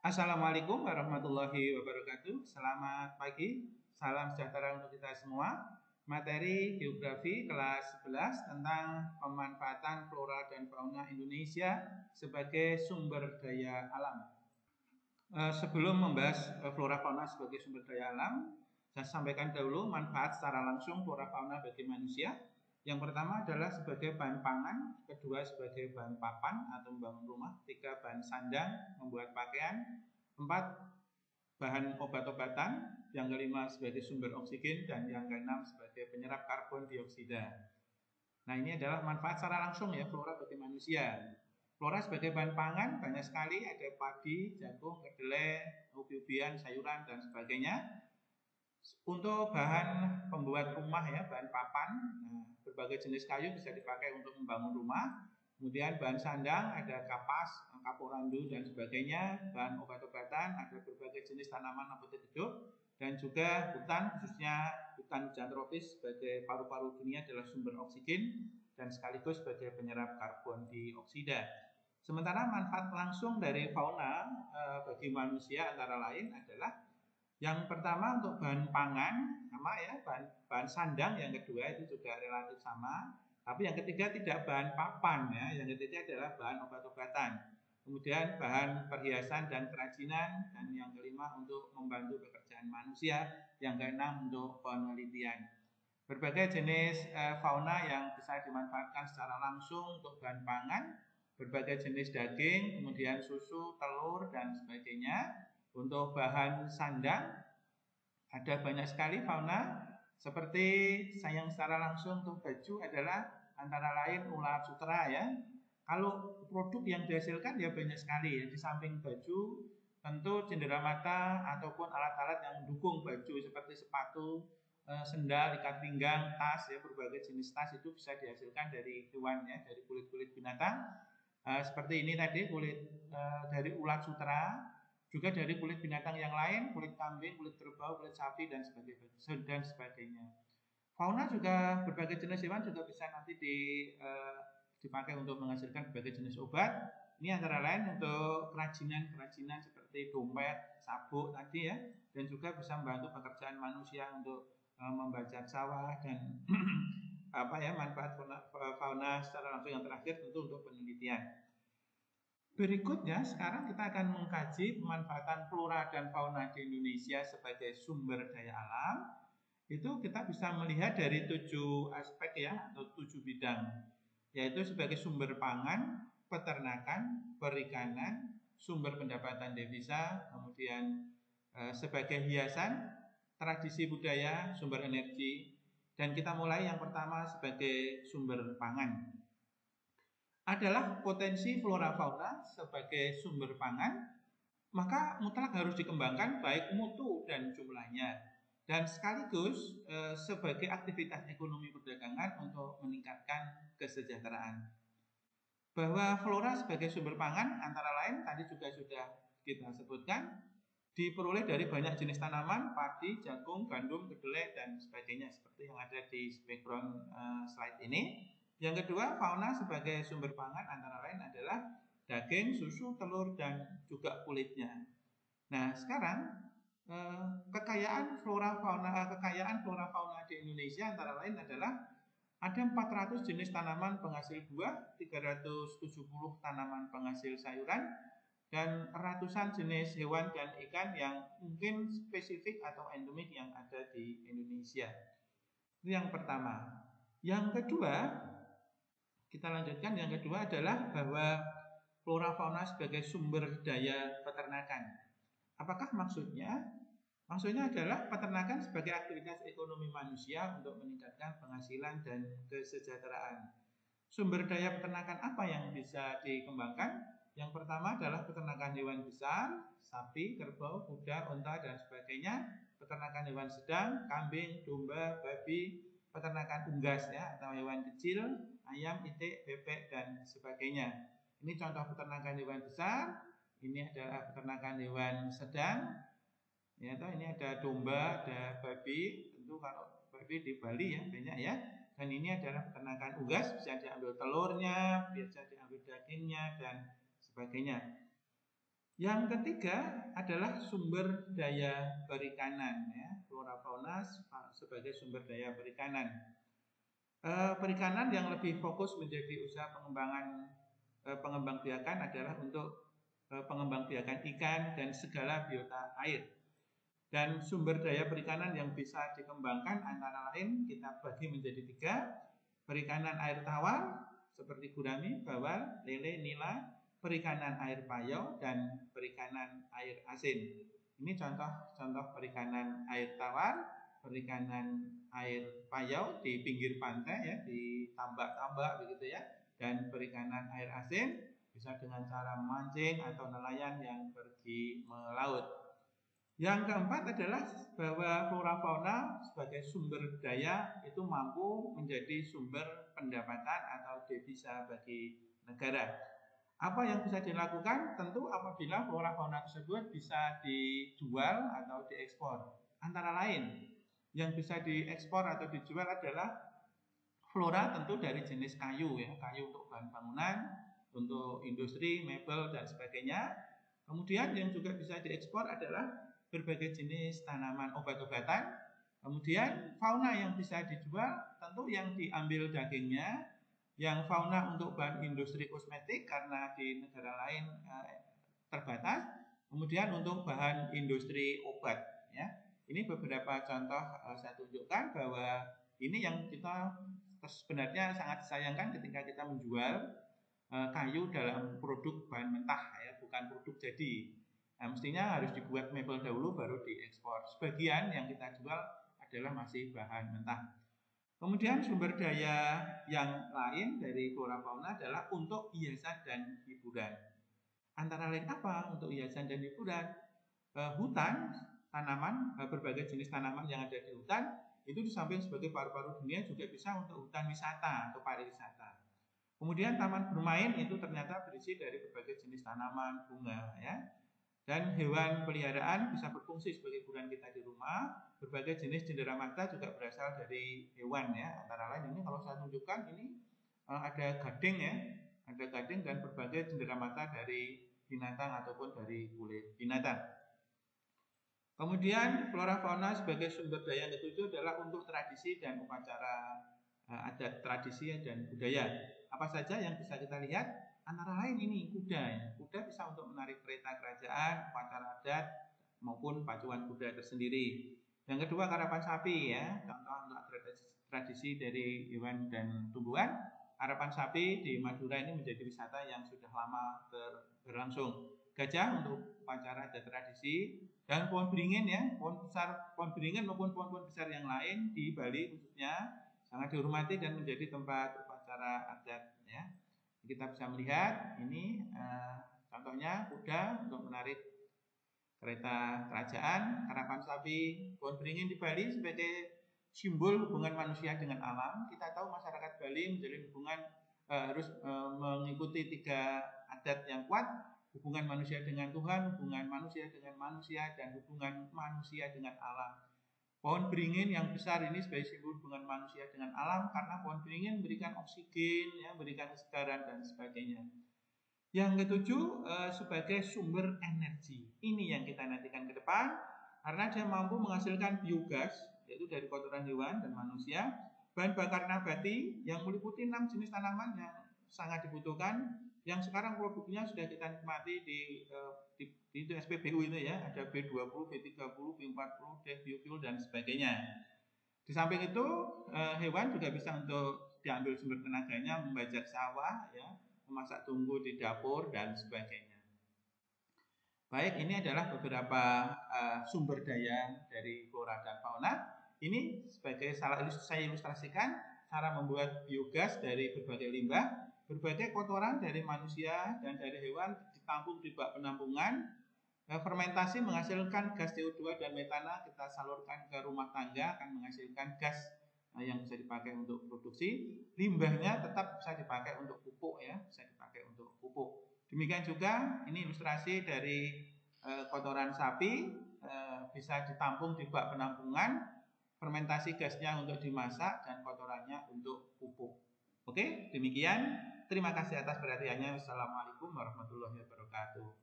Assalamualaikum warahmatullahi wabarakatuh. Selamat pagi, salam sejahtera untuk kita semua. Materi geografi kelas 11 tentang pemanfaatan flora dan fauna Indonesia sebagai sumber daya alam. Sebelum membahas flora fauna sebagai sumber daya alam, saya sampaikan dahulu manfaat secara langsung flora fauna bagi manusia. Yang pertama adalah sebagai bahan pangan, kedua sebagai bahan papan atau membangun rumah, tiga bahan sandang, membuat pakaian, empat bahan obat-obatan, yang kelima sebagai sumber oksigen, dan yang keenam sebagai penyerap karbon dioksida. Nah, ini adalah manfaat secara langsung ya flora bagi manusia. Flora sebagai bahan pangan banyak sekali, ada padi, jagung, kedelai, ubi-ubian, sayuran, dan sebagainya. Untuk bahan pembuat rumah ya, bahan papan, nah, berbagai jenis kayu bisa dipakai untuk membangun rumah. Kemudian bahan sandang ada kapas, kaporandu dan sebagainya. Bahan obat-obatan ada berbagai jenis tanaman apotek hidup. Dan juga hutan, khususnya hutan hujan tropis sebagai paru-paru dunia adalah sumber oksigen dan sekaligus sebagai penyerap karbon dioksida. Sementara manfaat langsung dari fauna bagi manusia antara lain adalah yang pertama untuk bahan pangan sama ya, bahan sandang, yang kedua itu juga relatif sama. Tapi yang ketiga tidak bahan papan ya, yang ketiga adalah bahan obat-obatan. Kemudian bahan perhiasan dan kerajinan, dan yang kelima untuk membantu pekerjaan manusia, yang keenam untuk penelitian. Berbagai jenis fauna yang bisa dimanfaatkan secara langsung untuk bahan pangan, berbagai jenis daging, kemudian susu, telur dan sebagainya. Untuk bahan sandang ada banyak sekali fauna, seperti yang secara langsung untuk baju adalah antara lain ular sutera ya. Kalau produk yang dihasilkan ya banyak sekali ya. Di samping baju tentu cenderamata ataupun alat-alat yang mendukung baju seperti sepatu, sendal, ikat pinggang, tas ya, berbagai jenis tas itu bisa dihasilkan dari hewan ya, dari kulit-kulit binatang. Seperti ini tadi kulit dari ulat sutera, juga dari kulit binatang yang lain, kulit kambing, kulit kerbau, kulit sapi dan sebagainya. Fauna juga berbagai jenis hewan juga bisa nanti dipakai untuk menghasilkan berbagai jenis obat. Ini antara lain untuk kerajinan seperti dompet, sabuk tadi ya, dan juga bisa membantu pekerjaan manusia untuk membajak sawah dan manfaat fauna secara langsung. Yang terakhir tentu untuk penelitian. Berikutnya sekarang kita akan mengkaji pemanfaatan flora dan fauna di Indonesia sebagai sumber daya alam. Itu kita bisa melihat dari 7 aspek ya, atau 7 bidang, yaitu sebagai sumber pangan, peternakan, perikanan, sumber pendapatan devisa, kemudian sebagai hiasan, tradisi budaya, sumber energi. Dan kita mulai yang pertama sebagai sumber pangan. Adalah potensi flora fauna sebagai sumber pangan, maka mutlak harus dikembangkan baik mutu dan jumlahnya, dan sekaligus sebagai aktivitas ekonomi perdagangan untuk meningkatkan kesejahteraan. Bahwa flora sebagai sumber pangan antara lain tadi juga sudah kita sebutkan, diperoleh dari banyak jenis tanaman, padi, jagung, gandum, kedelai dan sebagainya, seperti yang ada di background slide ini. Yang kedua, fauna sebagai sumber pangan antara lain adalah daging, susu, telur, dan juga kulitnya. Nah, sekarang kekayaan flora fauna di Indonesia antara lain adalah ada 400 jenis tanaman penghasil buah, 370 tanaman penghasil sayuran, dan ratusan jenis hewan dan ikan yang mungkin spesifik atau endemik yang ada di Indonesia. Itu yang pertama. Yang kedua, kita lanjutkan. Yang kedua adalah bahwa flora fauna sebagai sumber daya peternakan. Apakah maksudnya? Maksudnya adalah peternakan sebagai aktivitas ekonomi manusia untuk meningkatkan penghasilan dan kesejahteraan. Sumber daya peternakan apa yang bisa dikembangkan? Yang pertama adalah peternakan hewan besar, sapi, kerbau, kuda, unta dan sebagainya. Peternakan hewan sedang, kambing, domba, babi. Peternakan unggas ya, atau hewan kecil, ayam, itik, bebek dan sebagainya. Ini contoh peternakan hewan besar. Ini adalah peternakan hewan sedang. Ya, ini ada domba, ada babi. Tentu kalau babi di Bali ya banyak ya. Dan ini adalah peternakan unggas, bisa diambil telurnya, bisa diambil dagingnya dan sebagainya. Yang ketiga adalah sumber daya perikanan, ya, flora fauna sebagai sumber daya perikanan. Perikanan yang lebih fokus menjadi usaha pengembangbiakan adalah untuk pengembangbiakan ikan dan segala biota air. Dan sumber daya perikanan yang bisa dikembangkan antara lain kita bagi menjadi 3. Perikanan air tawar seperti gurami, bawal, lele, nila, perikanan air payau, dan perikanan air asin. Ini contoh-contoh perikanan air tawar, perikanan air payau di pinggir pantai, ya, di tambak-tambak begitu, ya, dan perikanan air asin bisa dengan cara mancing atau nelayan yang pergi melaut. Yang keempat adalah bahwa flora fauna sebagai sumber daya itu mampu menjadi sumber pendapatan atau devisa bagi negara. Apa yang bisa dilakukan? Tentu apabila flora fauna tersebut bisa dijual atau diekspor. Antara lain yang bisa diekspor atau dijual adalah flora tentu dari jenis kayu, ya, kayu untuk bahan bangunan, untuk industri, mebel dan sebagainya. Kemudian yang juga bisa diekspor adalah berbagai jenis tanaman obat-obatan. Kemudian fauna yang bisa dijual tentu yang diambil dagingnya, yang fauna untuk bahan industri kosmetik karena di negara lain terbatas. Kemudian untuk bahan industri obat, ya. Ini beberapa contoh saya tunjukkan bahwa ini yang kita sebenarnya sangat disayangkan ketika kita menjual kayu dalam produk bahan mentah, ya, bukan produk jadi. Nah, mestinya harus dibuat mebel dahulu baru diekspor. Sebagian yang kita jual adalah masih bahan mentah. Kemudian sumber daya yang lain dari flora fauna adalah untuk hiasan dan hiburan. Antara lain apa untuk hiasan dan hiburan? Hutan, tanaman, berbagai jenis tanaman yang ada di hutan itu di samping sebagai paru-paru dunia juga bisa untuk hutan wisata atau pariwisata. Kemudian taman bermain itu ternyata berisi dari berbagai jenis tanaman, bunga, ya. Dan hewan peliharaan bisa berfungsi sebagai hiburan kita di rumah. Berbagai jenis cenderamata juga berasal dari hewan, ya. Antara lain ini kalau saya tunjukkan ini ada gading, ya, ada gading dan berbagai cenderamata dari binatang ataupun dari kulit binatang. Kemudian flora fauna sebagai sumber daya yang ketujuh adalah untuk tradisi dan upacara adat, tradisi dan budaya. Apa saja yang bisa kita lihat? Antara lain ini kuda, ya. Kuda bisa untuk menarik kereta kerajaan, upacara adat maupun pacuan kuda tersendiri. Yang kedua karapan sapi, ya, contoh untuk tradisi dari hewan dan tumbuhan. Karapan sapi di Madura ini menjadi wisata yang sudah lama berlangsung. Gajah untuk upacara adat tradisi, dan pohon beringin, ya, pohon besar, pohon beringin maupun pohon-pohon besar yang lain di Bali khususnya sangat dihormati dan menjadi tempat upacara adat, ya. Kita bisa melihat ini contohnya kuda untuk menarik kereta kerajaan, karapan sapi, pohon beringin di Bali sebagai simbol hubungan manusia dengan alam. Kita tahu masyarakat Bali menjalin hubungan harus mengikuti 3 adat yang kuat: hubungan manusia dengan Tuhan, hubungan manusia dengan manusia, dan hubungan manusia dengan alam. Pohon beringin yang besar ini sebagai simbol hubungan manusia dengan alam karena pohon beringin memberikan oksigen, ya, memberikan kesegaran dan sebagainya. Yang ketujuh sebagai sumber energi. Ini yang kita nantikan ke depan karena dia mampu menghasilkan biogas, yaitu dari kotoran hewan dan manusia, bahan bakar nabati yang meliputi 6 jenis tanaman yang sangat dibutuhkan, yang sekarang produknya sudah kita nikmati di SPBU itu, ya, ada B20, B30, B40, biofuel dan sebagainya. Di samping itu hewan juga bisa untuk diambil sumber tenaganya membajak sawah, ya, memasak tunggu di dapur dan sebagainya. Baik, ini adalah beberapa sumber daya dari flora dan fauna. Ini sebagai saya ilustrasikan cara membuat biogas dari berbagai limbah, berbagai kotoran dari manusia dan dari hewan ditampung di bak penampungan. Fermentasi menghasilkan gas CO2 dan metana, kita salurkan ke rumah tangga akan menghasilkan gas yang bisa dipakai untuk produksi. Limbahnya tetap bisa dipakai untuk pupuk, ya, bisa dipakai untuk pupuk. Demikian juga ini ilustrasi dari kotoran sapi bisa ditampung di bak penampungan, fermentasi gasnya untuk dimasak dan kotorannya untuk pupuk. Oke, demikian. Terima kasih atas perhatiannya. Wassalamualaikum warahmatullahi wabarakatuh.